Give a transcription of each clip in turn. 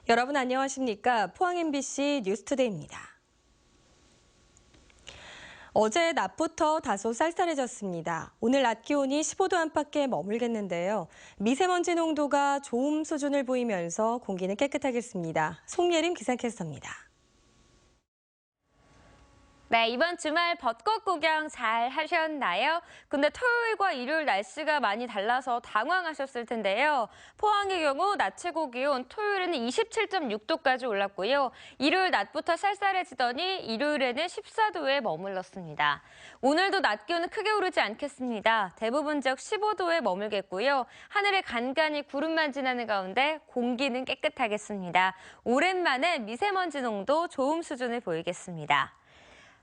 여러분 안녕하십니까? 포항 MBC 뉴스투데이입니다. 어제 낮부터 다소 쌀쌀해졌습니다. 오늘 낮 기온이 15도 안팎에 머물겠는데요. 미세먼지 농도가 좋음 수준을 보이면서 공기는 깨끗하겠습니다. 송예림 기상캐스터입니다. 네, 이번 주말 벚꽃 구경 잘 하셨나요? 근데 토요일과 일요일 날씨가 많이 달라서 당황하셨을 텐데요. 포항의 경우 낮 최고 기온 토요일에는 27.6도까지 올랐고요. 일요일 낮부터 쌀쌀해지더니 일요일에는 14도에 머물렀습니다. 오늘도 낮 기온은 크게 오르지 않겠습니다. 대부분 지역 15도에 머물겠고요. 하늘에 간간히 구름만 지나는 가운데 공기는 깨끗하겠습니다. 오랜만에 미세먼지 농도 좋음 수준을 보이겠습니다.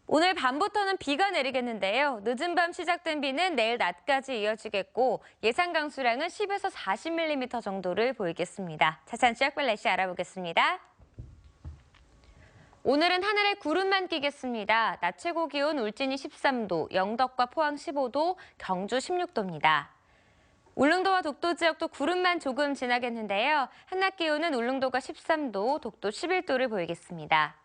오늘 밤부터는 비가 내리겠는데요. 늦은 밤 시작된 비는 내일 낮까지 이어지겠고 예상 강수량은 10에서 40mm 정도를 보이겠습니다. 자세한 지역별 날씨 알아보겠습니다. 오늘은 하늘에 구름만 끼겠습니다. 낮 최고 기온 울진이 13도, 영덕과 포항 15도, 경주 16도입니다. 울릉도와 독도 지역도 구름만 조금 지나겠는데요. 한낮 기온은 울릉도가 13도, 독도 11도를 보이겠습니다.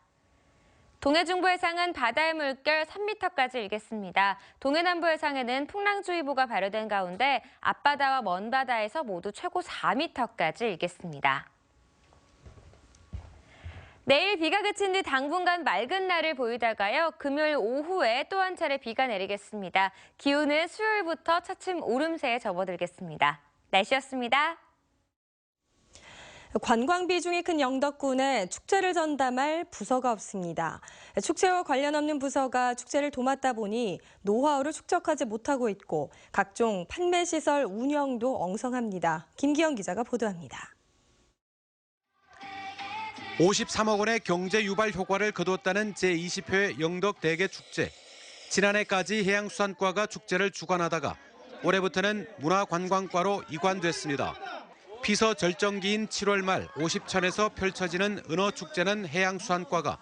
동해중부 해상은 바다의 물결 3m까지 일겠습니다. 동해남부 해상에는 풍랑주의보가 발효된 가운데 앞바다와 먼바다에서 모두 최고 4m까지 일겠습니다. 내일 비가 그친 뒤 당분간 맑은 날을 보이다가요. 금요일 오후에 또 한 차례 비가 내리겠습니다. 기온은 수요일부터 차츰 오름세에 접어들겠습니다. 날씨였습니다. 관광 비중이 큰 영덕군에 축제를 전담할 부서가 없습니다. 축제와 관련 없는 부서가 축제를 도맡다 보니 노하우를 축적하지 못하고 있고 각종 판매시설 운영도 엉성합니다. 김기영 기자가 보도합니다. 53억 원의 경제 유발 효과를 거두었다는 제20회 영덕 대게축제. 지난해까지 해양수산과가 축제를 주관하다가 올해부터는 문화관광과로 이관됐습니다. 피서 절정기인 7월 말 50천에서 펼쳐지는 은어축제는 해양수산과가,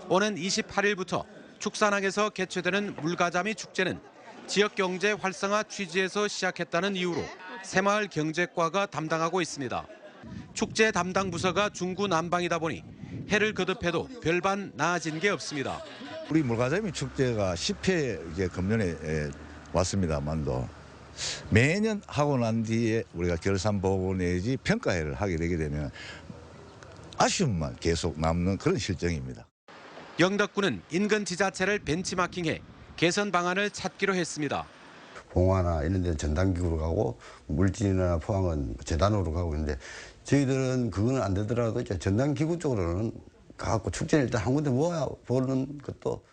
오는 28일부터 축산항에서 개최되는 물가자미 축제는 지역경제 활성화 취지에서 시작했다는 이유로 새마을 경제과가 담당하고 있습니다. 축제 담당 부서가 중구난방이다 보니 해를 거듭해도 별반 나아진 게 없습니다. 우리 물가자미 축제가 10회 이제 금년에 왔습니다만도 매년 하고 난 뒤에 우리가 결산보고 내지 평가회를 하게 되게 되면 아쉬움만 계속 남는 그런 실정입니다. 영덕군은 인근 지자체를 벤치마킹해 개선 방안을 찾기로 했습니다. 봉화나 이런 데는 전담기구로 가고 물진이나 포항은 재단으로 가고 있는데 저희들은 그거는 안 되더라도 이제 전담기구 쪽으로는 가고 축제를 일단 한 군데 모아보는 것도.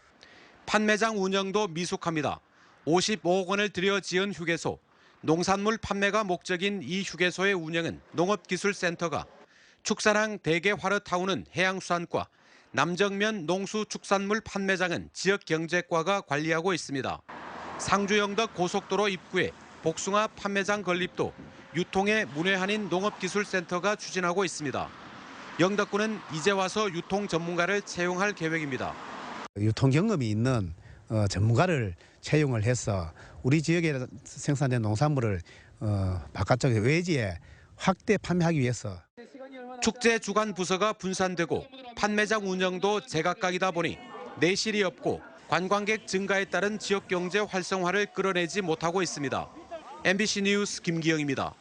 판매장 운영도 미숙합니다. 55억 원을 들여 지은 휴게소, 농산물 판매가 목적인 이 휴게소의 운영은 농업기술센터가, 축산항 대게화르타운은 해양수산과, 남정면 농수축산물 판매장은 지역경제과가 관리하고 있습니다. 상주영덕 고속도로 입구에 복숭아 판매장 건립도 유통의 문외한인 농업기술센터가 추진하고 있습니다. 영덕군은 이제 와서 유통 전문가를 채용할 계획입니다. 유통 경험이 있는 전문가를 채용을 해서 우리 지역에 생산된 농산물을 바깥쪽 외지에 확대 판매하기 위해서. 축제 주관 부서가 분산되고 판매장 운영도 제각각이다 보니 내실이 없고 관광객 증가에 따른 지역 경제 활성화를 끌어내지 못하고 있습니다. MBC 뉴스 김기영입니다.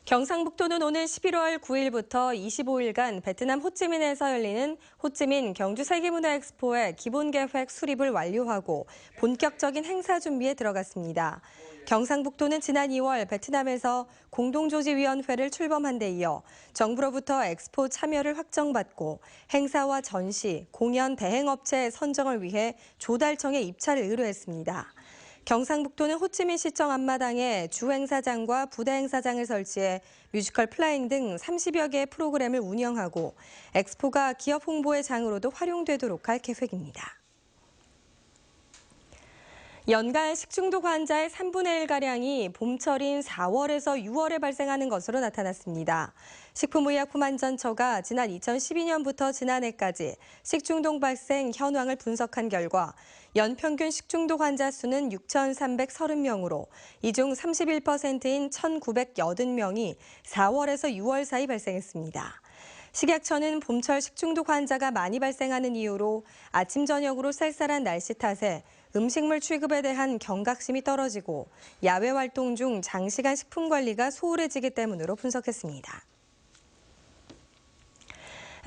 경상북도는 오는 11월 9일부터 25일간 베트남 호찌민에서 열리는 호찌민 경주세계문화엑스포의 기본계획 수립을 완료하고 본격적인 행사 준비에 들어갔습니다. 경상북도는 지난 2월 베트남에서 공동조직위원회를 출범한 데 이어 정부로부터 엑스포 참여를 확정받고 행사와 전시, 공연 대행업체 선정을 위해 조달청에 입찰을 의뢰했습니다. 경상북도는 호치민 시청 앞마당에 주행사장과 부대행사장을 설치해 뮤지컬 플라잉 등 30여 개의 프로그램을 운영하고 엑스포가 기업 홍보의 장으로도 활용되도록 할 계획입니다. 연간 식중독 환자의 3분의 1가량이 봄철인 4월에서 6월에 발생하는 것으로 나타났습니다. 식품의약품안전처가 지난 2012년부터 지난해까지 식중독 발생 현황을 분석한 결과 연평균 식중독 환자 수는 6,330명으로 이 중 31%인 1,980명이 4월에서 6월 사이 발생했습니다. 식약처는 봄철 식중독 환자가 많이 발생하는 이유로 아침 저녁으로 쌀쌀한 날씨 탓에 음식물 취급에 대한 경각심이 떨어지고 야외 활동 중 장시간 식품 관리가 소홀해지기 때문으로 분석했습니다.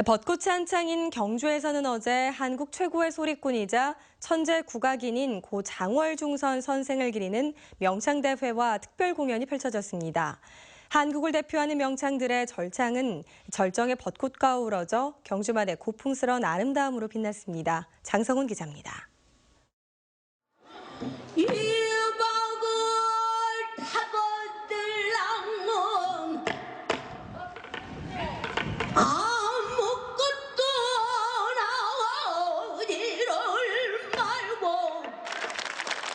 벚꽃이 한창인 경주에서는 어제 한국 최고의 소리꾼이자 천재 국악인인 고 장월중선 선생을 기리는 명창대회와 특별 공연이 펼쳐졌습니다. 한국을 대표하는 명창들의 절창은 절정의 벚꽃과 어우러져 경주만의 고풍스러운 아름다움으로 빛났습니다. 장성훈 기자입니다.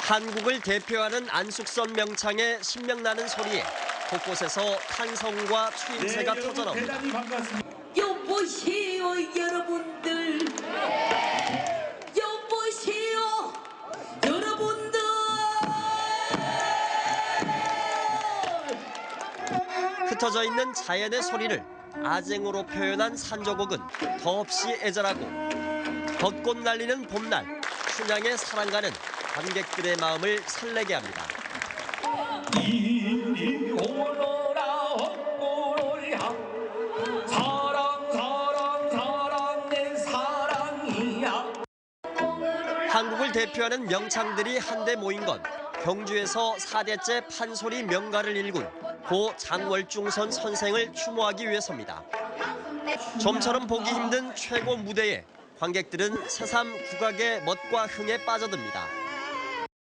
한국을 대표하는 안숙선 명창의 신명나는 소리에 곳곳에서 탄성과 추임새가 터져나옵니다. 여보세요 여러분들. 여보세요 여러분들. 흩어져 있는 자연의 소리를 아쟁으로 표현한 산조곡은 더없이 애절하고 벚꽃 날리는 봄날 춘향의 사랑가는 관객들의 마음을 설레게 합니다. 이리 오너라 벚꽃을 향 사랑 사랑 사랑 내 사랑이야. 한국을 대표하는 명창들이 한데 모인 건 경주에서 4대째 판소리 명가를 일군 고 장월중선 선생을 추모하기 위해서입니다. 좀처럼 보기 힘든 최고 무대에 관객들은 새삼 국악의 멋과 흥에 빠져듭니다.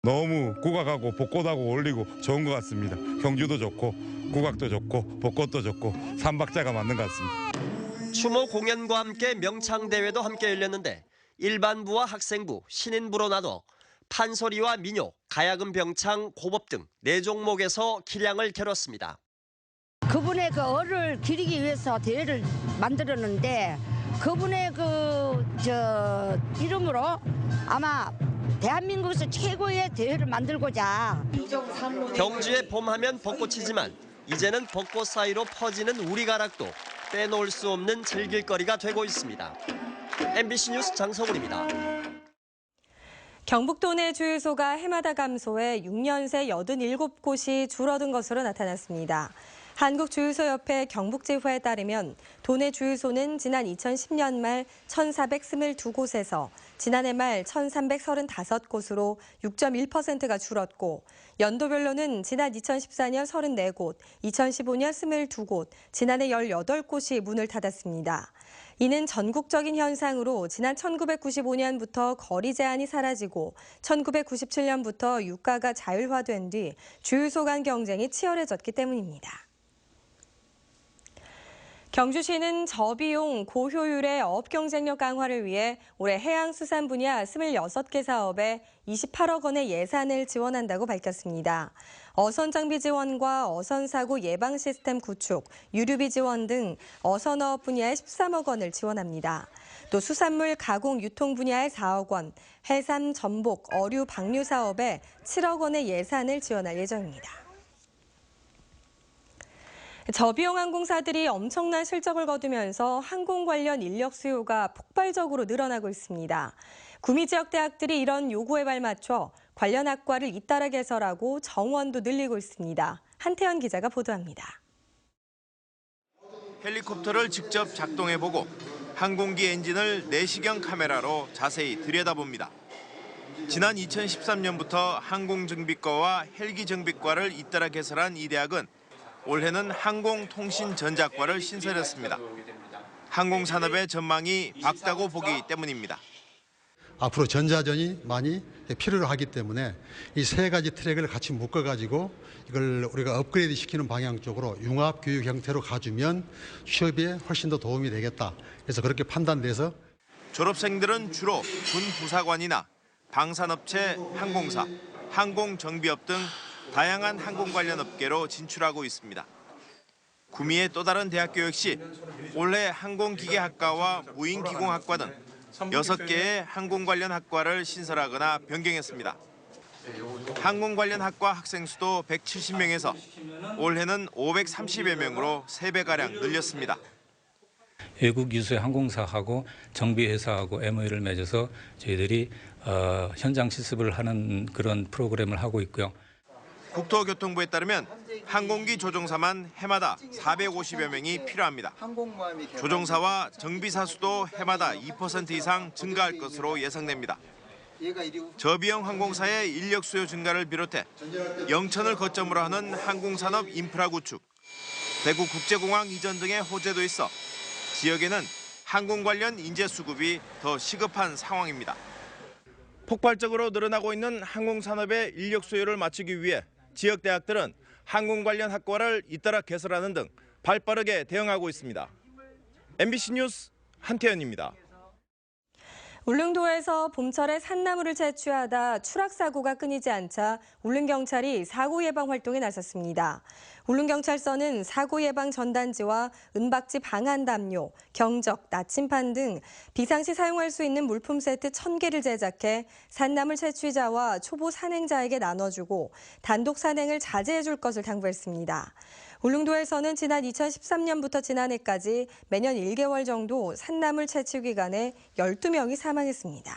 너무 국악하고 벚꽃하고 어울리고 좋은 것 같습니다. 경주도 좋고 국악도 좋고 벚꽃도 좋고 삼박자가 맞는 것 같습니다. 추모 공연과 함께 명창대회도 함께 열렸는데 일반부와 학생부, 신인부로 나눠 판소리와 민요, 가야금 병창, 고법 등 4종목에서 기량을 겨뤘습니다. 그분의 그 얼을 기리기 위해서 대회를 만들었는데 그분의 이름으로 아마 대한민국에서 최고의 대회를 만들고자. 경주의 봄하면 벚꽃이지만 이제는 벚꽃 사이로 퍼지는 우리가락도 빼놓을 수 없는 즐길거리가 되고 있습니다. MBC 뉴스 장성훈입니다. 경북도 내 주유소가 해마다 감소해 6년 새 87곳이 줄어든 것으로 나타났습니다. 한국주유소협회 경북지회에 따르면 도내 주유소는 지난 2010년 말 1,422곳에서 지난해 말 1,335곳으로 6.1%가 줄었고 연도별로는 지난 2014년 34곳, 2015년 22곳, 지난해 18곳이 문을 닫았습니다. 이는 전국적인 현상으로 지난 1995년부터 거리 제한이 사라지고 1997년부터 유가가 자율화된 뒤 주유소 간 경쟁이 치열해졌기 때문입니다. 경주시는 저비용 고효율의 어업 경쟁력 강화를 위해 올해 해양수산 분야 26개 사업에 28억 원의 예산을 지원한다고 밝혔습니다. 어선 장비 지원과 어선 사고 예방 시스템 구축, 유류비 지원 등 어선어업 분야에 13억 원을 지원합니다. 또 수산물 가공 유통 분야에 4억 원, 해삼, 전복, 어류, 방류 사업에 7억 원의 예산을 지원할 예정입니다. 저비용 항공사들이 엄청난 실적을 거두면서 항공 관련 인력 수요가 폭발적으로 늘어나고 있습니다. 구미 지역 대학들이 이런 요구에 발맞춰 관련 학과를 잇따라 개설하고 정원도 늘리고 있습니다. 한태현 기자가 보도합니다. 헬리콥터를 직접 작동해보고 항공기 엔진을 내시경 카메라로 자세히 들여다봅니다. 지난 2013년부터 항공정비과와 헬기정비과를 잇따라 개설한 이 대학은 올해는 항공통신전자과를 신설했습니다. 항공산업의 전망이 밝다고 보기 때문입니다. 앞으로 전자전이 많이 필요로 하기 때문에 이 세 가지 트랙을 같이 묶어가지고 이걸 우리가 업그레이드 시키는 방향 쪽으로 융합 교육 형태로 가주면 취업에 훨씬 더 도움이 되겠다. 그래서 그렇게 판단돼서 졸업생들은 주로 군부사관이나 방산업체 항공사, 항공정비업 등 다양한 항공 관련 업계로 진출하고 있습니다. 구미의 또 다른 대학교 역시 올해 항공기계학과와 무인기공학과 등 6개의 항공 관련 학과를 신설하거나 변경했습니다. 항공 관련 학과 학생 수도 170명에서 올해는 530여 명으로 3배가량 늘렸습니다. 외국 유수의 항공사하고 정비회사하고 MOU를 맺어서 저희들이 현장 실습을 하는 그런 프로그램을 하고 있고요. 국토교통부에 따르면 항공기 조종사만 해마다 450여 명이 필요합니다. 조종사와 정비사 수도 해마다 2% 이상 증가할 것으로 예상됩니다. 저비용 항공사의 인력 수요 증가를 비롯해 영천을 거점으로 하는 항공산업 인프라 구축, 대구 국제공항 이전 등의 호재도 있어 지역에는 항공 관련 인재 수급이 더 시급한 상황입니다. 폭발적으로 늘어나고 있는 항공산업의 인력 수요를 맞추기 위해 지역 대학들은 항공 관련 학과를 잇따라 개설하는 등 발빠르게 대응하고 있습니다. MBC 뉴스 한태현입니다. 울릉도에서 봄철에 산나물을 채취하다 추락사고가 끊이지 않자 울릉경찰이 사고 예방 활동에 나섰습니다. 울릉경찰서는 사고 예방 전단지와 은박지 방한 담요, 경적, 나침판 등 비상시 사용할 수 있는 물품 세트 1000개를 제작해 산나물 채취자와 초보 산행자에게 나눠주고 단독 산행을 자제해 줄 것을 당부했습니다. 울릉도에서는 지난 2013년부터 지난해까지 매년 1개월 정도 산나물 채취 기간에 12명이 사망했습니다.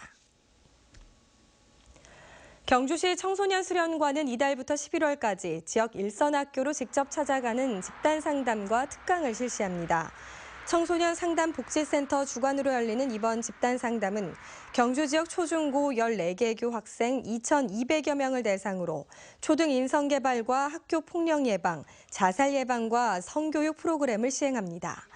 경주시 청소년 수련관은 이달부터 11월까지 지역 일선 학교로 직접 찾아가는 집단 상담과 특강을 실시합니다. 청소년 상담 복지센터 주관으로 열리는 이번 집단 상담은 경주 지역 초중고 14개교 학생 2,200여 명을 대상으로 초등 인성 개발과 학교 폭력 예방, 자살 예방과 성교육 프로그램을 시행합니다.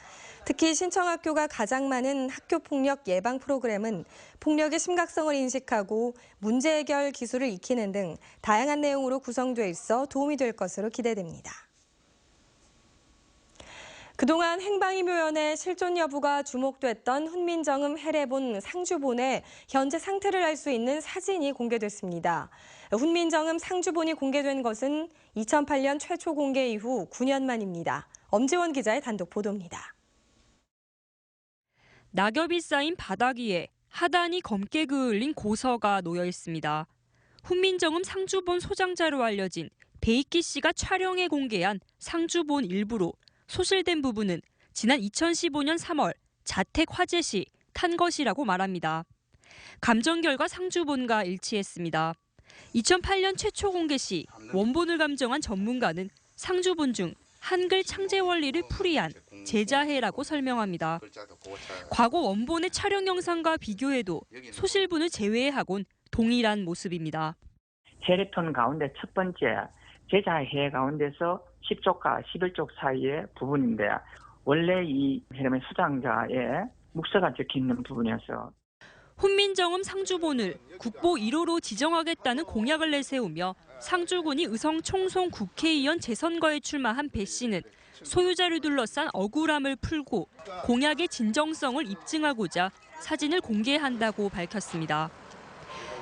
특히 신청학교가 가장 많은 학교폭력 예방 프로그램은 폭력의 심각성을 인식하고 문제 해결 기술을 익히는 등 다양한 내용으로 구성돼 있어 도움이 될 것으로 기대됩니다. 그동안 행방이 묘연해 실존 여부가 주목됐던 훈민정음 해례본 상주본의 현재 상태를 알 수 있는 사진이 공개됐습니다. 훈민정음 상주본이 공개된 것은 2008년 최초 공개 이후 9년 만입니다. 엄지원 기자의 단독 보도입니다. 낙엽이 쌓인 바닥 위에 하단이 검게 그을린 고서가 놓여 있습니다. 훈민정음 상주본 소장자로 알려진 베이키 씨가 촬영해 공개한 상주본 일부로 소실된 부분은 지난 2015년 3월 자택 화재 시 탄 것이라고 말합니다. 감정 결과 상주본과 일치했습니다. 2008년 최초 공개 시 원본을 감정한 전문가는 상주본 중 한글 창제 원리를 풀이한 제자해라고 설명합니다. 과거 원본의 촬영 영상과 비교해도 소실분을 제외하곤 동일한 모습입니다. 해례편 가운데 첫 번째 제자해 가운데서 10쪽과 11쪽 사이의 부분인데 원래 이 해례의 수장자의 묵서가 적혀있는 부분이어서 훈민정음 상주본을 국보 1호로 지정하겠다는 공약을 내세우며 상주군이 의성 총송 국회의원 재선거에 출마한 배 씨는 소유자를 둘러싼 억울함을 풀고 공약의 진정성을 입증하고자 사진을 공개한다고 밝혔습니다.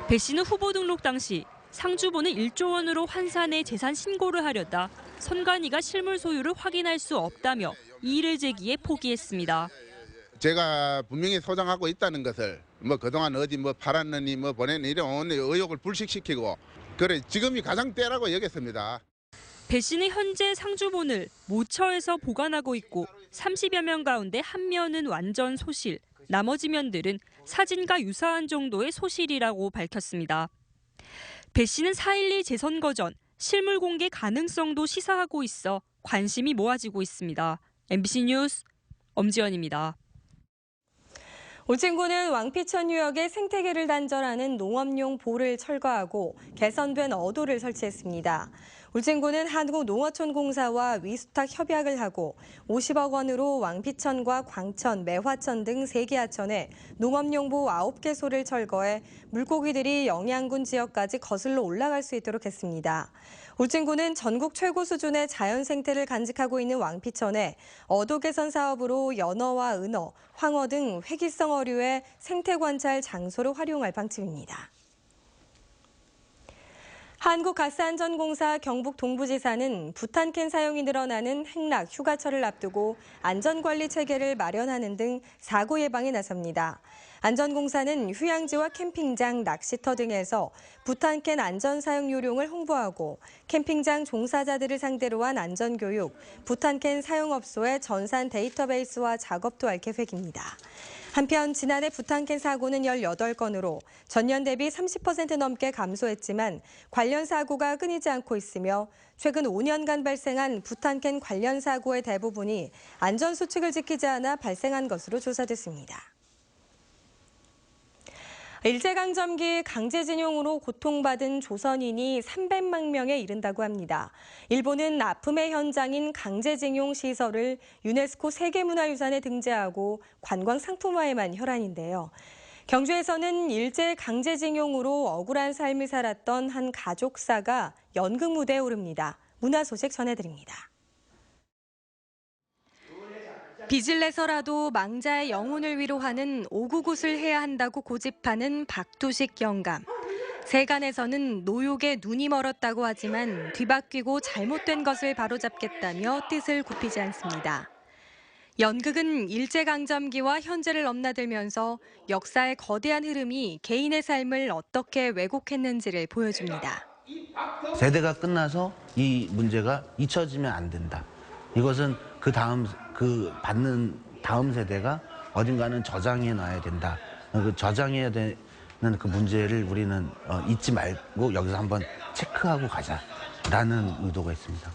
배 씨는 후보 등록 당시 상주본을 1조 원으로 환산해 재산 신고를 하려다 선관위가 실물 소유를 확인할 수 없다며 이의를 제기해 포기했습니다. 제가 분명히 소장하고 있다는 것을 그동안 어디 팔았느니 보냈느니 이런 의혹을 불식시키고 그래 지금이 가장 때라고 여겼습니다. 배 씨는 현재 상주본을 모처에서 보관하고 있고 30여 면 가운데 한 면은 완전 소실, 나머지 면들은 사진과 유사한 정도의 소실이라고 밝혔습니다. 배 씨는 4.12 재선거 전 실물 공개 가능성도 시사하고 있어 관심이 모아지고 있습니다. MBC 뉴스 엄지연입니다. 울진군은 왕피천 유역에 생태계를 단절하는 농업용 보를 철거하고 개선된 어도를 설치했습니다. 울진군은 한국농어촌공사와 위수탁 협약을 하고 50억 원으로 왕피천과 광천, 매화천 등 3개 하천에 농업용 보 9개소를 철거해 물고기들이 영양군 지역까지 거슬러 올라갈 수 있도록 했습니다. 울진군은 전국 최고 수준의 자연 생태를 간직하고 있는 왕피천에 어도 개선 사업으로 연어와 은어, 황어 등 회기성 어류의 생태 관찰 장소로 활용할 방침입니다. 한국가스안전공사 경북 동부지사는 부탄캔 사용이 늘어나는 행락, 휴가철을 앞두고 안전관리 체계를 마련하는 등 사고 예방에 나섭니다. 안전공사는 휴양지와 캠핑장, 낚시터 등에서 부탄캔 안전 사용 요령을 홍보하고 캠핑장 종사자들을 상대로 한 안전교육, 부탄캔 사용업소의 전산 데이터베이스화 작업도 할 계획입니다. 한편 지난해 부탄캔 사고는 18건으로 전년 대비 30% 넘게 감소했지만 관련 사고가 끊이지 않고 있으며 최근 5년간 발생한 부탄캔 관련 사고의 대부분이 안전수칙을 지키지 않아 발생한 것으로 조사됐습니다. 일제강점기 강제징용으로 고통받은 조선인이 300만 명에 이른다고 합니다. 일본은 아픔의 현장인 강제징용 시설을 유네스코 세계문화유산에 등재하고 관광 상품화에만 혈안인데요. 경주에서는 일제 강제징용으로 억울한 삶을 살았던 한 가족사가 연극 무대에 오릅니다. 문화 소식 전해드립니다. 빚을 내서라도 망자의 영혼을 위로하는 오구굿을 해야 한다고 고집하는 박두식 영감. 세간에서는 노욕에 눈이 멀었다고 하지만 뒤바뀌고 잘못된 것을 바로잡겠다며 뜻을 굽히지 않습니다. 연극은 일제강점기와 현재를 넘나들면서 역사의 거대한 흐름이 개인의 삶을 어떻게 왜곡했는지를 보여줍니다. 세대가 끝나서 이 문제가 잊혀지면 안 된다. 이것은 받는 다음 세대가 어딘가는 저장해 놔야 된다. 그 저장해야 되는 그 문제를 우리는 잊지 말고 여기서 한번 체크하고 가자라는 의도가 있습니다.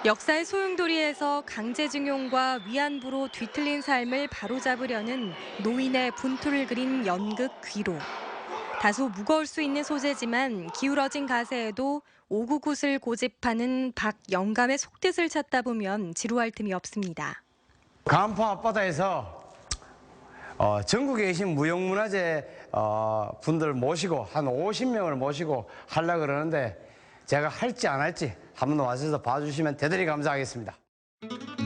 역사의 소용돌이에서 강제징용과 위안부로 뒤틀린 삶을 바로잡으려는 노인의 분투를 그린 연극 귀로. 다소 무거울 수 있는 소재지만 기울어진 가세에도 오구굿을 고집하는 박 영감의 속뜻을 찾다 보면 지루할 틈이 없습니다. 간포 앞바다에서 전국에 계신 무형문화재 분들 모시고 한 50명을 모시고 하려고 그러는데 제가 할지 안 할지 한번 와서 봐주시면 대단히 감사하겠습니다.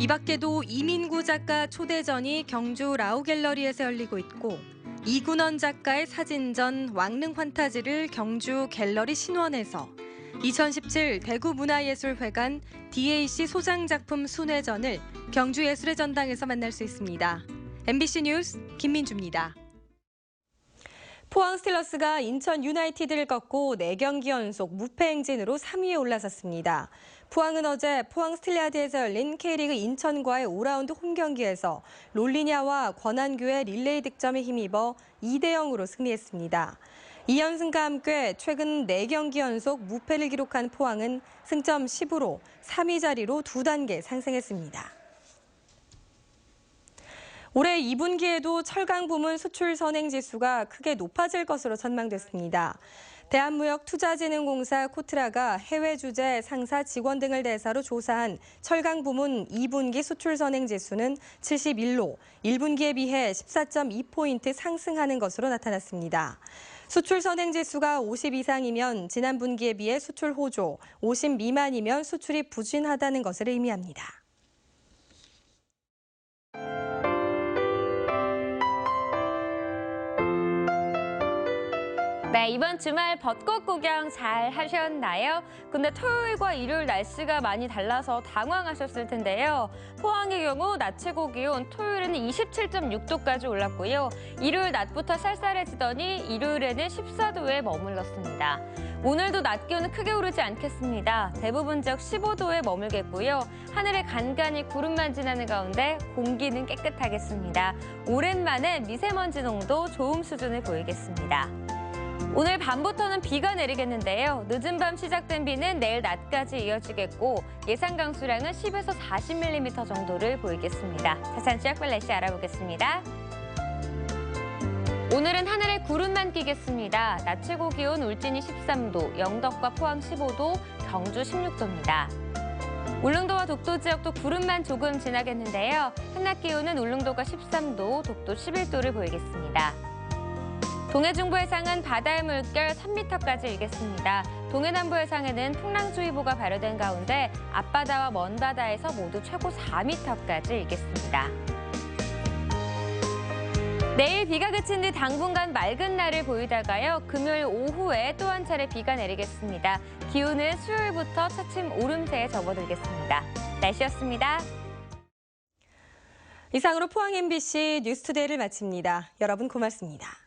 이 밖에도 이민구 작가 초대전이 경주 라우갤러리에서 열리고 있고 이군원 작가의 사진전 왕릉 환타지를 경주 갤러리 신원에서 2017 대구문화예술회관 DAC 소장작품 순회전을 경주예술의 전당에서 만날 수 있습니다. MBC 뉴스 김민주입니다. 포항 스틸러스가 인천 유나이티드를 꺾고 4경기 연속 무패 행진으로 3위에 올라섰습니다. 포항은 어제 포항 스틸야드에서 열린 K리그 인천과의 5라운드 홈경기에서 롤리냐와 권한규의 릴레이 득점에 힘입어 2대0으로 승리했습니다. 2연승과 함께 최근 4경기 연속 무패를 기록한 포항은 승점 10으로 3위 자리로 2단계 상승했습니다. 올해 2분기에도 철강 부문 수출 선행 지수가 크게 높아질 것으로 전망됐습니다. 대한무역투자진흥공사 코트라가 해외 주재, 상사, 직원 등을 대사로 조사한 철강 부문 2분기 수출 선행 지수는 71로 1분기에 비해 14.2포인트 상승하는 것으로 나타났습니다. 수출 선행 지수가 50 이상이면 지난 분기에 비해 수출 호조, 50 미만이면 수출이 부진하다는 것을 의미합니다. 네, 이번 주말 벚꽃 구경 잘 하셨나요? 근데 토요일과 일요일 날씨가 많이 달라서 당황하셨을 텐데요. 포항의 경우 낮 최고 기온 토요일에는 27.6도까지 올랐고요. 일요일 낮부터 쌀쌀해지더니 일요일에는 14도에 머물렀습니다. 오늘도 낮 기온은 크게 오르지 않겠습니다. 대부분 지역 15도에 머물겠고요. 하늘에 간간히 구름만 지나는 가운데 공기는 깨끗하겠습니다. 오랜만에 미세먼지 농도 좋음 수준을 보이겠습니다. 오늘 밤부터는 비가 내리겠는데요. 늦은 밤 시작된 비는 내일 낮까지 이어지겠고 예상 강수량은 10에서 40mm 정도를 보이겠습니다. 자세한 지역별 날씨 알아보겠습니다. 오늘은 하늘에 구름만 끼겠습니다. 낮 최고 기온 울진이 13도, 영덕과 포항 15도, 경주 16도입니다. 울릉도와 독도 지역도 구름만 조금 지나겠는데요. 한낮 기온은 울릉도가 13도, 독도 11도를 보이겠습니다. 동해중부 해상은 바다의 물결 3m까지 일겠습니다. 동해남부 해상에는 풍랑주의보가 발효된 가운데 앞바다와 먼바다에서 모두 최고 4m까지 일겠습니다. 내일 비가 그친 뒤 당분간 맑은 날을 보이다가요. 금요일 오후에 또 한 차례 비가 내리겠습니다. 기온은 수요일부터 차츰 오름세에 접어들겠습니다. 날씨였습니다. 이상으로 포항 MBC 뉴스투데이를 마칩니다. 여러분 고맙습니다.